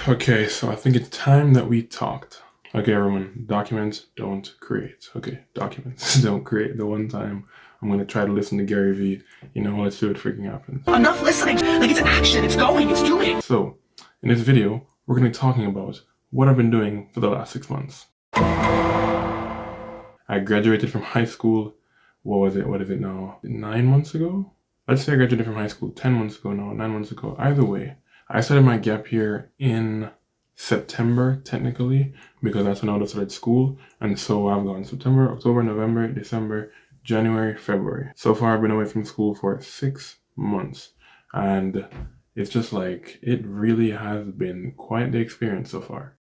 Okay, so I think it's time that we talked. Okay, everyone, documents don't create. Okay, documents don't create. The one time I'm gonna try to listen to Gary Vee, let's see what freaking happens. Enough listening. Like, it's action. It's going. It's doing. So, in this video, we're gonna be talking about what I've been doing for the last 6 months. I graduated from high school. What is it now? 9 months ago? Let's say I graduated from high school 10 months ago now, 9 months ago. Either way, I started my gap year in September, technically, because that's when I would have started school. And so I've gone September, October, November, December, January, February. So far, I've been away from school for 6 months. And it's just like, it really has been quite the experience so far.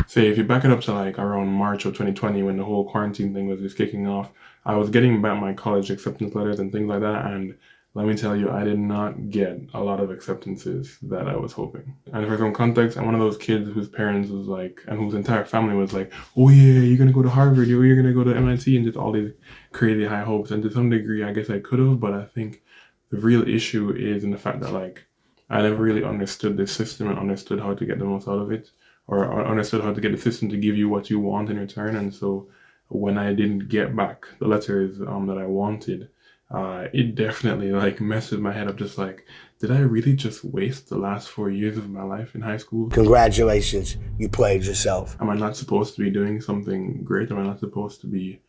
Say, if you back it up to like around March of 2020 when the whole quarantine thing was just kicking off, I was getting back my college acceptance letters and things like that, and let me tell you, I did not get a lot of acceptances that I was hoping. And for some context, I'm one of those kids whose parents was like, and whose entire family was like, oh yeah, you're gonna go to Harvard, you're gonna go to MIT, and just all these crazy high hopes. And to some degree, I guess I could have, but I think the real issue is in the fact that like, I never really understood the system and understood how to get the most out of it, or understood how to get the system to give you what you want in return. And so when I didn't get back the letters that I wanted, it definitely like messed with my head up. Just like, did I really just waste the last 4 years of my life in high school? Congratulations. You played yourself. Am I not supposed to be doing something great? Am I not supposed to be,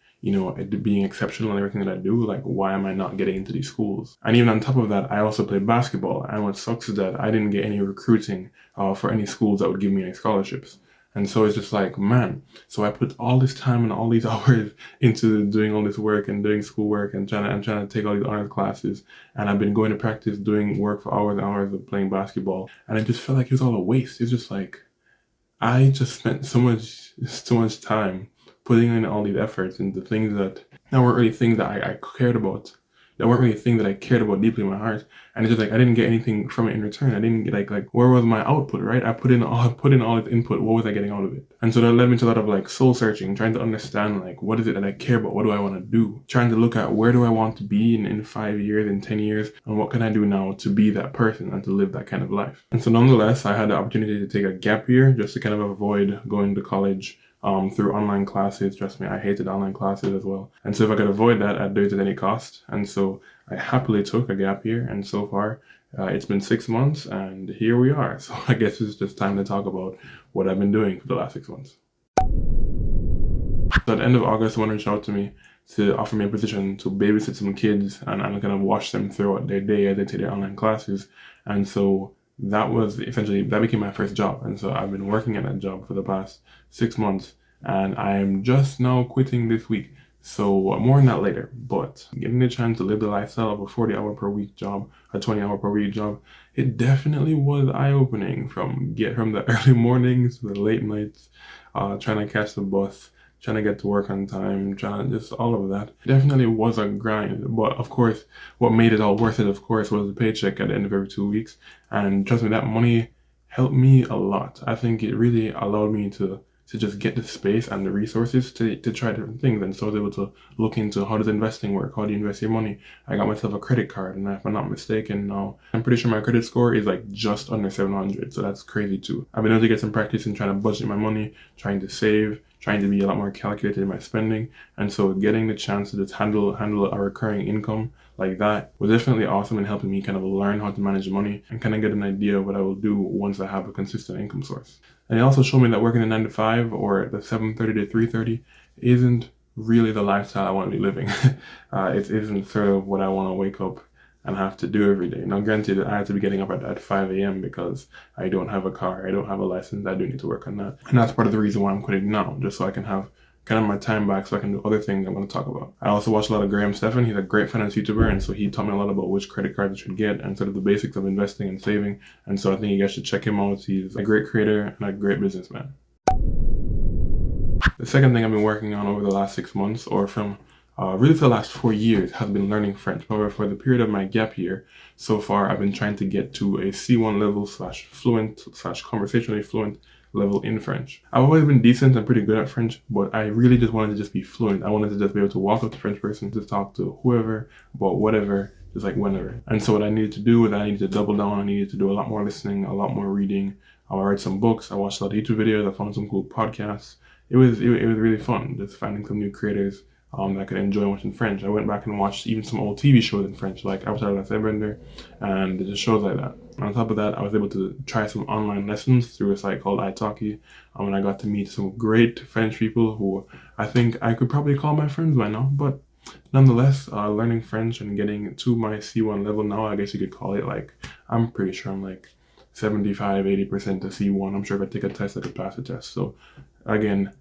being exceptional in everything that I do? Like, why am I not getting into these schools? And even on top of that, I also play basketball. And what sucks is that I didn't get any recruiting for any schools that would give me any scholarships. And so it's just like, man, so I put all this time and all these hours into doing all this work and doing schoolwork and trying to take all these honors classes. And I've been going to practice doing work for hours and hours of playing basketball. And it just felt like it was all a waste. It's just like, I just spent so much time putting in all these efforts into things that weren't really things that I cared about. That weren't really things that I cared about deeply in my heart. And it's just like, I didn't get anything from it in return. I didn't get like where was my output, right? I put in all this input. What was I getting out of it? And so that led me to a lot of like soul searching, trying to understand like, what is it that I care about? What do I want to do? Trying to look at where do I want to be in 5 years, in 10 years, and what can I do now to be that person and to live that kind of life? And so nonetheless, I had the opportunity to take a gap year just to kind of avoid going to college through online classes. Trust me, I hated online classes as well. And so if I could avoid that, I'd do it at any cost. And so I happily took a gap year. And so far, it's been 6 months and here we are. So I guess it's just time to talk about what I've been doing for the last 6 months. So at the end of August, someone reached out to me to offer me a position to babysit some kids and kind of watch them throughout their day as they take their online classes. And so that became my first job. And so I've been working at that job for the past 6 months and I am just now quitting this week. So more on that later, but getting the chance to live the lifestyle of a 40-hour per week job, a 20-hour per week job, it definitely was eye-opening from the early mornings to the late nights, trying to catch the bus, trying to get to work on time, trying to just all of that. Definitely was a grind, but of course, what made it all worth it, of course, was the paycheck at the end of every 2 weeks. And trust me, that money helped me a lot. I think it really allowed me to just get the space and the resources to try different things. And so I was able to look into how does investing work? How do you invest your money? I got myself a credit card, and if I'm not mistaken now, I'm pretty sure my credit score is like just under 700. So that's crazy too. I've been able to get some practice in trying to budget my money, trying to save, trying to be a lot more calculated in my spending. And so getting the chance to just handle a recurring income like that was definitely awesome and helping me kind of learn how to manage money and kind of get an idea of what I will do once I have a consistent income source. And it also showed me that working a 9 to 5 or the 7:30 to 3:30 isn't really the lifestyle I want to be living. It isn't sort of what I want to wake up and have to do every day. Now, granted, I have to be getting up at 5 a.m. because I don't have a car, I don't have a license, I do need to work on that. And that's part of the reason why I'm quitting now, just so I can have kind of my time back so I can do other things I want to talk about. I also watch a lot of Graham Stephan. He's a great finance YouTuber, and so he taught me a lot about which credit cards I should get and sort of the basics of investing and saving. And so I think you guys should check him out. He's a great creator and a great businessman. The second thing I've been working on over the last 6 months, or from really for the last 4 years, has been learning French. However, for the period of my gap year, so far I've been trying to get to a C1 level / fluent / conversationally fluent level in French. I've always been decent and pretty good at French, but I really just wanted to just be fluent. I wanted to just be able to walk up to a French person, to talk to whoever about whatever, just like whenever. And so what I needed to do was I needed to double down. I needed to do a lot more listening, a lot more reading. I read some books. I watched a lot of YouTube videos. I found some cool podcasts. It was really fun just finding some new creators that I could enjoy watching French. I went back and watched even some old TV shows in French, like Avatar: The Last Airbender, and just shows like that. On top of that, I was able to try some online lessons through a site called italki, and I got to meet some great French people who I think I could probably call my friends by now. But nonetheless, learning French and getting to my C1 level now, I guess you could call it, like, I'm pretty sure I'm like 75-80% to C1. I'm sure if I take a test, I could pass the test. So again,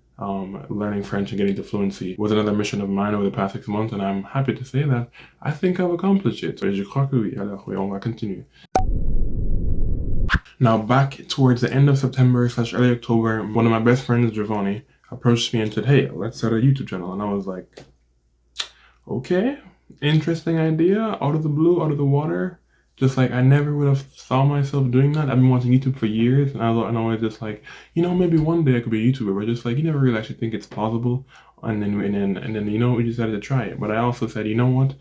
learning French and getting to fluency was another mission of mine over the past 6 months, and I'm happy to say that I think I've accomplished it. So je crois que oui. Alors, oui, on va continuer. Now, back towards the end of September / early October, one of my best friends, Giovanni, approached me and said, "Hey, let's start a YouTube channel." And I was like, okay, interesting idea, out of the blue, out of the water. Just like I never would have saw myself doing that. I've been watching YouTube for years, and I was just like, maybe one day I could be a YouTuber. But just like you never really actually think it's possible, and then we decided to try it. But I also said, you know what?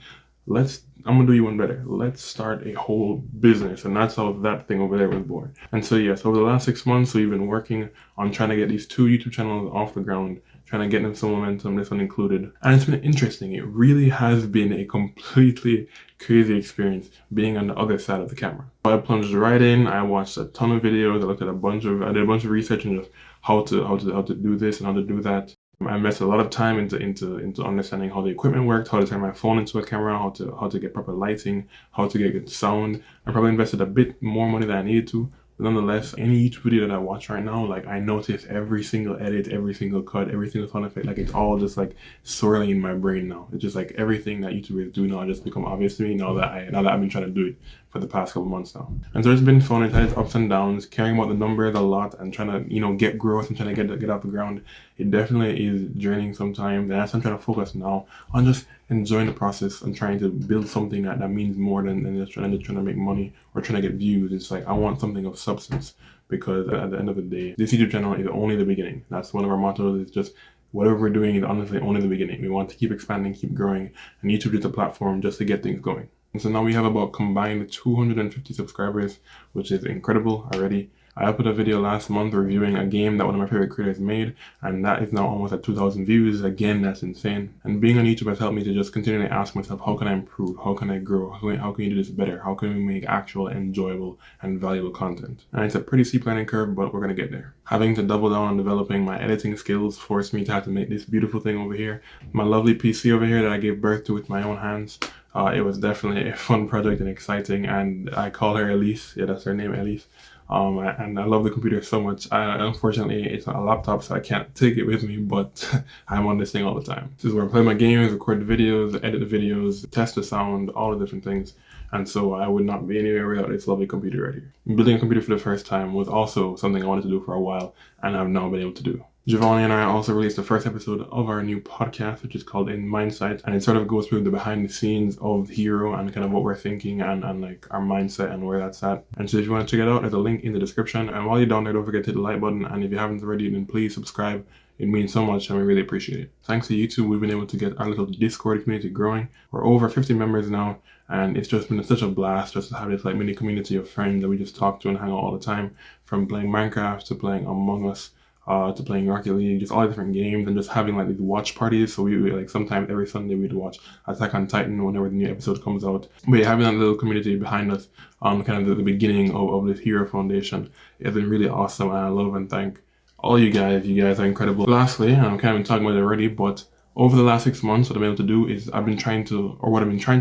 I'm gonna do you one better. Let's start a whole business, and that's how that thing over there was born. And so yes, over the last 6 months, we've been working on trying to get these 2 YouTube channels off the ground, trying to get them some momentum, this one included. And it's been interesting. It really has been a completely crazy experience being on the other side of the camera. I plunged right in. I watched a ton of videos. I did a bunch of research on just how to do this and how to do that. I invested a lot of time into understanding how the equipment worked, how to turn my phone into a camera, how to get proper lighting, how to get good sound. I probably invested a bit more money than I needed to. But nonetheless, any YouTube video that I watch right now, like I notice every single edit, every single cut, every single sound effect, like it's all just like swirling in my brain now. It's just like everything that YouTubers do now just become obvious to me now that I've been trying to do it for the past couple months now. And so it's been fun. It's had its ups and downs, caring about the numbers a lot and trying to, get growth and trying to get off the ground. It definitely is draining sometimes. And that's why I'm trying to focus now on just enjoying the process and trying to build something that means more than just trying to make money or trying to get views. It's like I want something of substance, because at the end of the day, this YouTube channel is only the beginning. That's one of our mottos. It's just whatever we're doing is honestly only the beginning. We want to keep expanding, keep growing, and YouTube is a platform just to get things going. And so now we have about combined 250 subscribers, which is incredible already. I uploaded a video last month reviewing a game that one of my favorite creators made, and that is now almost at 2,000 views. Again, that's insane. And being on YouTube has helped me to just continually ask myself, how can I improve? How can I grow? How can you do this better? How can we make actual, enjoyable, and valuable content? And it's a pretty steep learning curve, but we're going to get there. Having to double down on developing my editing skills forced me to have to make this beautiful thing over here. My lovely PC over here that I gave birth to with my own hands. It was definitely a fun project and exciting, and I call her Elise. Yeah, that's her name, Elise. And I love the computer so much. Unfortunately, it's not a laptop, so I can't take it with me, but I'm on this thing all the time. This is where I play my games, record the videos, edit the videos, test the sound, all the different things. And so I would not be anywhere without this lovely computer right here. Building a computer for the first time was also something I wanted to do for a while, and I've now been able to do. Giovanni and I also released the first episode of our new podcast, which is called In Mindsight, and it sort of goes through the behind the scenes of Hero and kind of what we're thinking and like our mindset and where that's at. And so if you want to check it out, there's a link in the description. And while you're down there, don't forget to hit the like button. And if you haven't already, then please subscribe. It means so much, and we really appreciate it. Thanks to YouTube, we've been able to get our little Discord community growing. We're over 50 members now, and it's just been such a blast just to have this like mini community of friends that we just talk to and hang out all the time, from playing Minecraft to playing Among Us, to playing Rocket League, just all the different games, and just having like these watch parties. So we like sometimes every Sunday we'd watch Attack on Titan whenever the new episode comes out. But yeah, having that little community behind us on kind of the beginning of this Hero Foundation has been really awesome, and I love and thank all you guys. You guys are incredible. Lastly, and I'm kind of talking about it already, but over the last 6 months, what I've been able to do is I've been trying to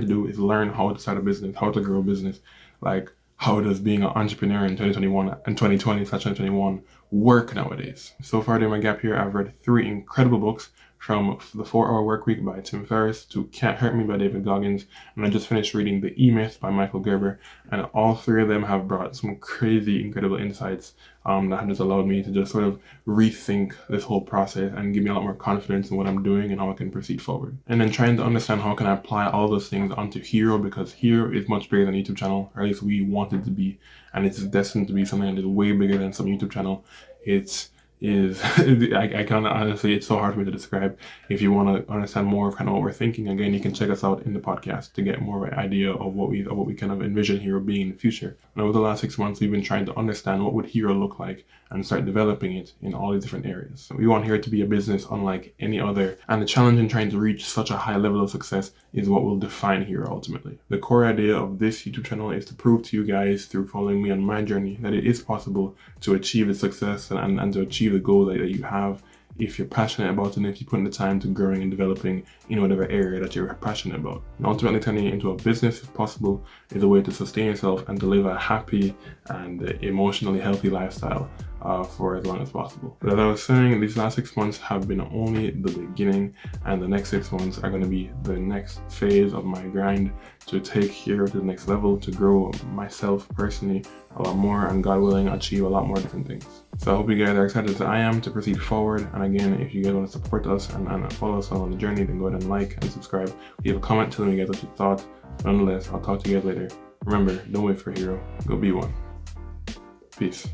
do is learn how to start a business, how to grow a business. Like, how does being an entrepreneur in 2021 and 2020/2021 work nowadays? So far during my gap here, I've read 3 incredible books, from The 4-Hour Workweek by Tim Ferriss to Can't Hurt Me by David Goggins, and I just finished reading The E-Myth by Michael Gerber, and all 3 of them have brought some crazy, incredible insights that have just allowed me to just sort of rethink this whole process and give me a lot more confidence in what I'm doing and how I can proceed forward. And then trying to understand how can I apply all those things onto Hero, because Hero is much bigger than a YouTube channel, or at least we want it to be, and it's destined to be something that is way bigger than some YouTube channel. is I can't honestly, it's so hard for me to describe. If you want to understand more of kind of what we're thinking, again, you can check us out in the podcast to get more of an idea of what we kind of envision Hero being in the future. And over the last 6 months, we've been trying to understand what would Hero look like and start developing it in all these different areas. So we want Hero to be a business unlike any other, and the challenge in trying to reach such a high level of success is what will define Hero ultimately. The core idea of this YouTube channel is to prove to you guys through following me on my journey that it is possible to achieve the success and to achieve the goal that you have if you're passionate about it and if you put in the time to growing and developing in whatever area that you're passionate about. And ultimately turning it into a business, if possible, is a way to sustain yourself and to live a happy and emotionally healthy lifestyle for as long as possible. But as I was saying, these last 6 months have been only the beginning, and the next 6 months are going to be the next phase of my grind to take Hero to the next level, to grow myself personally a lot more, and God willing, achieve a lot more different things. So I hope you guys are excited as I am to proceed forward. And again, if you guys want to support us and follow us on the journey, then go ahead and like and subscribe. Leave a comment telling me guys what you thought. Nonetheless, I'll talk to you guys later. Remember, don't wait for a hero, go be one. Peace.